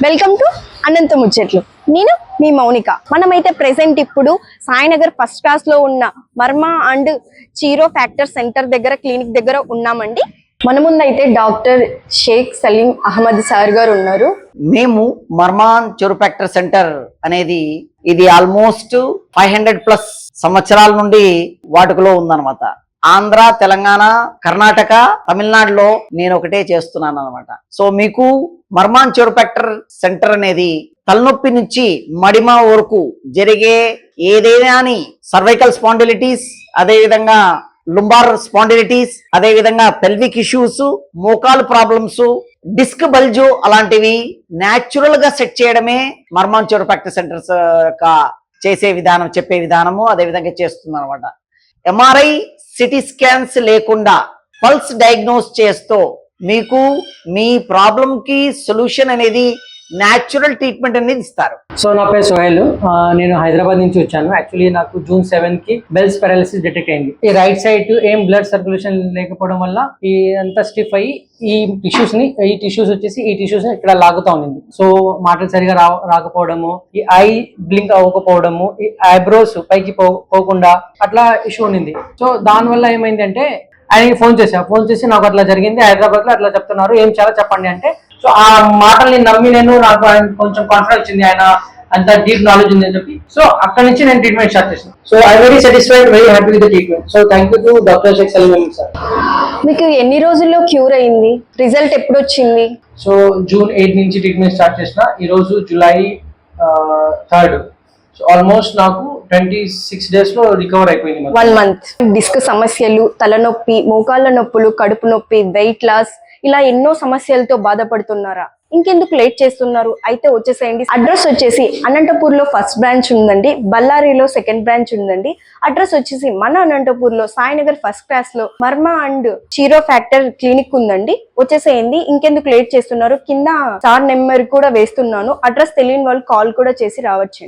Welcome to అనంత ముచ్చట్లు. నేను మీ మౌనిక. మనమైతే ప్రెసెంట్ ఇప్పుడు సాయినగర్ ఫస్ట్ క్లాస్ లో ఉన్న మర్మా అండ్ చీరో ఫ్యాక్టర్ సెంటర్ దగ్గర క్లినిక్ దగ్గర ఉన్నామండి. మన ముందైతే డాక్టర్ షేక్ సలీం అహ్మద్ సార్ గారు ఉన్నారు. మేము మర్మాన్ చిరోఫాక్టర్ సెంటర్ అనేది ఇది ఆల్మోస్ట్ 500+ సంవత్సరాల నుండి వాడుకలో ఉందన్నమాట. ఆంధ్ర, తెలంగాణ, కర్ణాటక, తమిళనాడులో నేను ఒకటే చేస్తున్నాను అనమాట. సో మీకు మర్మాన్ చిరోఫాక్టర్ సెంటర్ అనేది తలనొప్పి నుంచి మడిమ వరకు జరిగే ఏదైనా సర్వైకల్ స్పాండిలిటీస్, అదే విధంగా లుంబార్ స్పాండిలిటీస్, అదే విధంగా పెల్విక్ ఇష్యూస్, మోకాలు ప్రాబ్లమ్స్, డిస్క్ బల్జు అలాంటివి న్యాచురల్ గా సెట్ చేయడమే మర్మాన్ చిరోఫాక్టర్ సెంటర్స్ చేసే విధానం, చెప్పే విధానము అదే విధంగా చేస్తుంది అనమాట. ఎంఆర్ఐ, సిటీ స్కాన్స్ లేకుండా పల్స్ డయాగ్నోస్ చేస్తూ మీకు మీ ప్రాబ్లం కి సొల్యూషన్ అనేది న్యాచురల్ ట్రీట్మెంట్ అనేది ఇస్తారు. సో నా పేరు సోహెల్, నేను హైదరాబాద్ నుంచి వచ్చాను. యాక్చువల్లీ నాకు June 7 కి బెల్స్ పారాలిసిస్ డిటెక్ట్ అయింది. ఈ రైట్ సైడ్ ఏం బ్లడ్ సర్క్యులేషన్ లేకపోవడం వల్ల ఈ అంతా స్టిఫ్ అయ్యి ఈ టిష్యూస్ వచ్చేసి ఈ టిష్యూస్ ఇక్కడ లాగుతా ఉంది. సో మాటలు సరిగా రాకపోవడము, ఈ ఐ బ్లింక్ అవ్వకపోవడము, ఈ ఐబ్రోస్ పైకి పోకుండా అట్లా ఇష్యూ ఉండింది. సో దాని వల్ల ఏమైందంటే ఆయనకి ఫోన్ చేసి నాకు అట్లా జరిగింది, హైదరాబాద్ లో అట్లా చెప్తున్నారు, ఏం చాలా చెప్పండి అంటే. సో ఆ మాటల్ని నమ్మి నాకు ఆయన కొంచెం కాన్ఫిడెన్స్ వచ్చింది, ఆయన అంత డీప్ నాలెడ్జ్ ఉంది అని చెప్పి. సో అక్కడ నుంచి నేను ట్రీట్మెంట్ స్టార్ట్ చేశాను. So I very satisfied, very happy with the treatment. So thank you to doctor Sheikh Saleem sir. మీకు ఎన్ని రోజుల్లో క్యూర్ అయింది? రిజల్ట్ ఎప్పుడు వచ్చింది? సో June 8 నుంచి ట్రీట్మెంట్ స్టార్ట్ చేసిన, ఈ రోజు July 3rd. సో ఆల్మోస్ట్ నాకు 26 days లో రికవర్ అయిపోయింది. 1 month. డిస్క్ సమస్యలు, తలనొప్పి, మోకాళ్ళ నొప్పులు, కడుపు నొప్పి, వెయిట్ లాస్, ఇలా ఎన్నో సమస్యలతో బాధపడుతున్నారా? ఇంకెందుకు లేట్ చేస్తున్నారు? అయితే వచ్చేసేయండి. అడ్రస్ వచ్చేసి అనంతపూర్ లో ఫస్ట్ బ్రాంచ్ ఉందండి, బళ్ళారిలో సెకండ్ బ్రాంచ్ ఉందండి. అడ్రస్ వచ్చేసి మన అనంతపూర్ లో సాయినగర్ ఫస్ట్ క్లాస్ లో మర్మా అండ్ చీరో ఫ్యాక్టర్ క్లినిక్ ఉందండి. వచ్చేసేయండి. ఇంకెందుకు లేట్ చేస్తున్నారు? కింద సార్ నెంబర్ కూడా వేస్తున్నాను. అడ్రస్ తెలియని వాళ్ళు కాల్ కూడా చేసి రావచ్చండి.